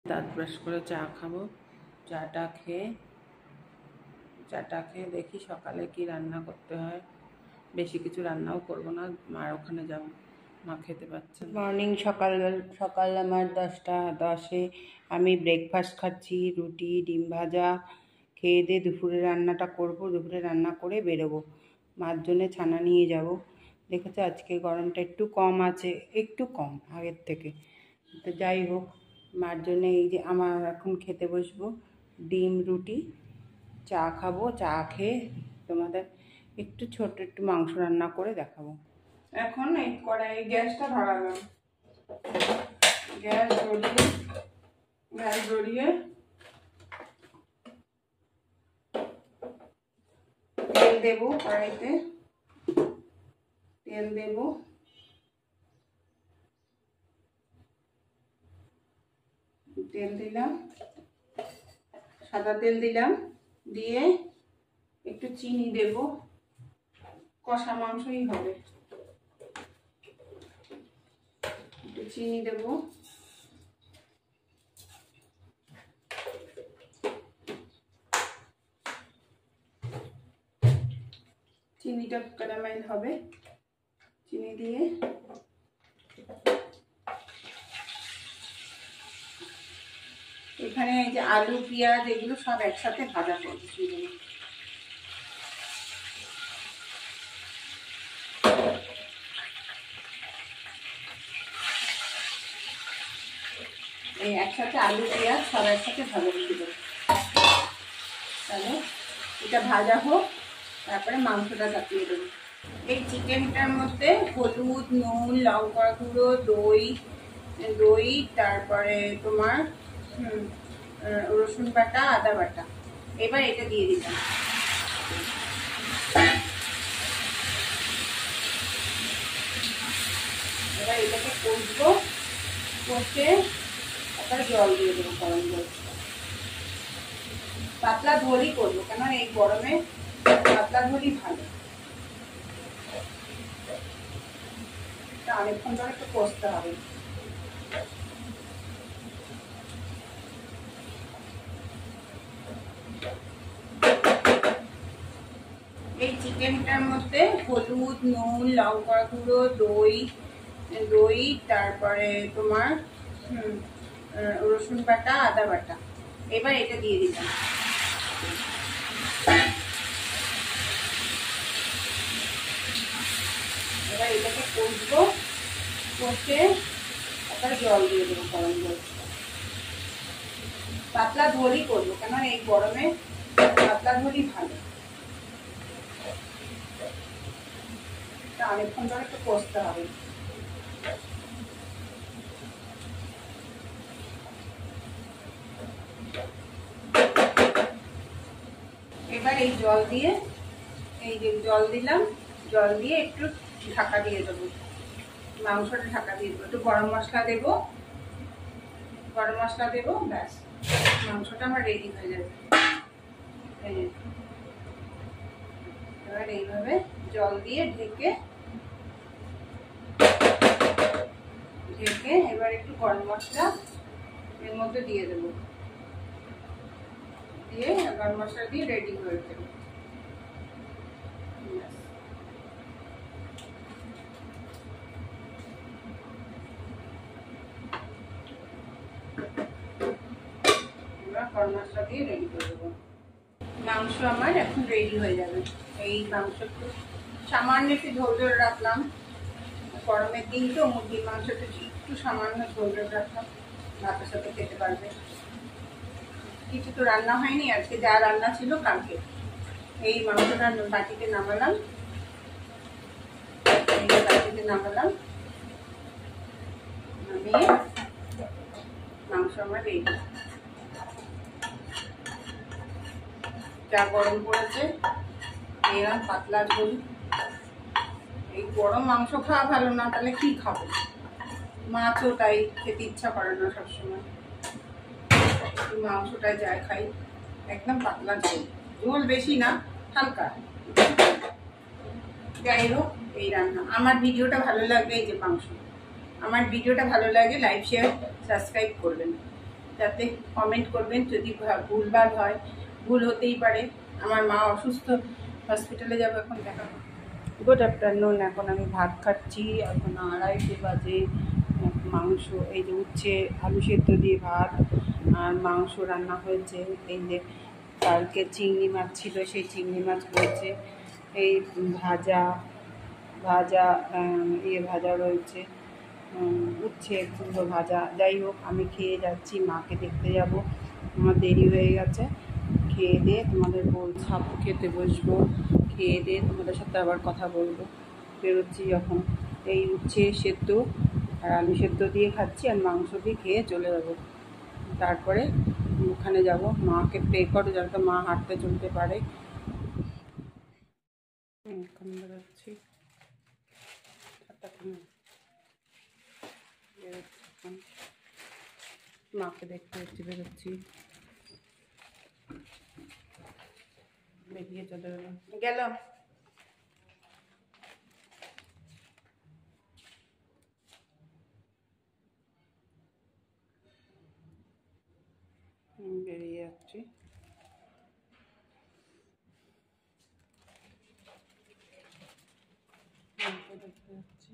দাঁত ব্রাশ করে চা খাবো। চাটা খেয়ে দেখি সকালে কি রান্না করতে হয়। বেশি কিছু রান্নাও করবো না, মার ওখানে যাবো, মা খেতে পাচ্ছে না। মর্নিং সকাল আমার 10টা 10-এ আমি ব্রেকফাস্ট খাচ্ছি, রুটি ডিম ভাজা খেয়ে দিয়ে দুপুরে রান্নাটা করব। দুপুরে রান্না করে বেরোবো, মার জন্য ছানা নিয়ে যাব। দেখেছো আজকে গরমটা একটু কম আছে, একটু কম আগের থেকে। তো যাই হোক, মার জন্য এই যে আমার এখন খেতে বসবো, ডিম রুটি চা খাবো। চা খেয়ে তোমাদের একটু একটু মাংস রান্না করে দেখাবো। এখন এই কড়াই গ্যাসটা ধরালাম, গ্যাস ধরিয়ে তেল দেবো। কড়াইতে তেল দেবো, তেল দিলাম, সাদা তেল দিলাম, দিয়ে একটু চিনি দেব, কষা মাংসই হবে। একটু চিনি দেব, চিনিটা ক্যারামেল হবে। চিনি দিয়ে এখানে এই যে আলু পেঁয়াজ এগুলো সব একসাথে ভাজা করছি। এই একসাথে আলু পেঁয়াজ সব একসাথে ভাজা করে দেবো। তাহলে এটা ভাজা হোক, তারপরে মাংসটা চাপিয়ে দেবো। এই চিকেনটার মধ্যে হলুদ, নুন, লঙ্কা গুঁড়ো, দই, তারপরে তোমার রসুন বাটা, আদা বাটা। এবার এটা দিয়ে দিলাম। এবার এটাকে কষবো, কষে তারপরে জল দিয়ে দেবো, গরম জল। পাতলা ঝোলই করবো, কেন এই গরমে পাতলা ঝোলই ভালো। অনেকক্ষণ ধরে একটু কষতে হবে। এই চিকেনটার মধ্যে হলুদ, নুন, লঙ্কা গুঁড়ো, দই, তারপরে তোমার রসুন বাটা, আদা বাটা। এবার এটা দিয়ে দিলাম। এবার এটাকে কষবো, কষে তারপরে জল দিয়ে দেবো, গরম জল। পাতলা ঝোলই করবো, কেন এই গরমে পাতলা ঝোলই ভালো। অনেকক্ষণ ধরে একটু কষতে হবে। এবার এই জল দিয়ে, এই যে জল দিলাম, জল দিয়ে একটু ঢাকা দিয়ে দেবো, মাংসটা ঢাকা দিয়ে দেবো। একটু গরম মশলা দেবো, ব্যাস মাংসটা আমার রেডি হয়ে যাবে। এবার এইভাবে জল দিয়ে ঢেকে এবার একটু গরম মশলা এর মধ্যে দিয়ে দেবো, দিয়ে গরম মশলা দিয়ে রেডি হয়ে যাবে। গরম মশলা দিয়ে রেডি করে দেবো। মাংস আমার এখন রেডি হয়ে যাবে। এই মাংস একটু সামান্য একটু ঝোল রাখলাম, গরমের দিন তো মুরগির মাংসটা একটু সামান্য ঝোল রাখলাম, ভাতের সাথে খেতে পারবে। কিছু তো রান্না হয়নি আজকে, যা রান্না ছিল কালকে। এই মাংসটা বাটিতে নামালাম, নামিয়ে মাংস আমার রেডি। যা গরম পড়েছে, এরকম পাতলা ঝোল। এই গরম মাংস খাওয়া ভালো না, তাহলে কি খাবো? মাছও তাই খেতে ইচ্ছা করে না সবসময়, মাংসটাই যাই খাই। একদম পাতলা ঝোল, ঝোল বেশি না, হালকা। যাই হোক, এই রান্না। আমার ভিডিওটা ভালো লাগলে, এই যে মাংস, আমার ভিডিওটা ভালো লাগে লাইক শেয়ার সাবস্ক্রাইব করবেন। যাতে কমেন্ট করবেন যদি ভুলভাল হয়, ভুল হতেই পারে। আমার মা অসুস্থ, হসপিটালে যাবো, এখন দেখা। Good afternoon. এখন আমি ভাত খাচ্ছি, এখন 2:30 বাজে। মাংস, এই যে উচ্ছে আলু সেদ্ধ দিয়ে ভাত আর মাংস রান্না হয়েছে। এই যে কালকে চিংড়ি মাছ ছিল, সেই চিংড়ি মাছ রয়েছে। এই ভাজা ভাজা ভাজা রয়েছে, উচ্ছে কুমড়ো ভাজা। যাই হোক, আমি খেয়ে যাচ্ছি, মাকে দেখতে যাব, আমার দেরি হয়ে গেছে। খেয়ে দিয়ে তোমাদের খাবো, খেতে বসবো, খেয়ে দিয়ে তোমাদের সাথে আবার কথা বলবো। বেরোচ্ছি যখন, এই উচ্ছে সেদ্ধ আর আলু সেদ্ধ দিয়ে খাচ্ছি, আর মাংস দিয়ে খেয়ে চলে যাবো। তারপরে ওখানে যাব, মাকে প্রে করো যাতে মা হাঁটতে চলতে পারে। এখন বেরোচ্ছি, বেরোচ্ছি এখন, মাকে দেখতে হচ্ছে, বেরোচ্ছি। বেরিয়ে চলে গেল। বেরিয়ে যাচ্ছি। দেখতে যাচ্ছি।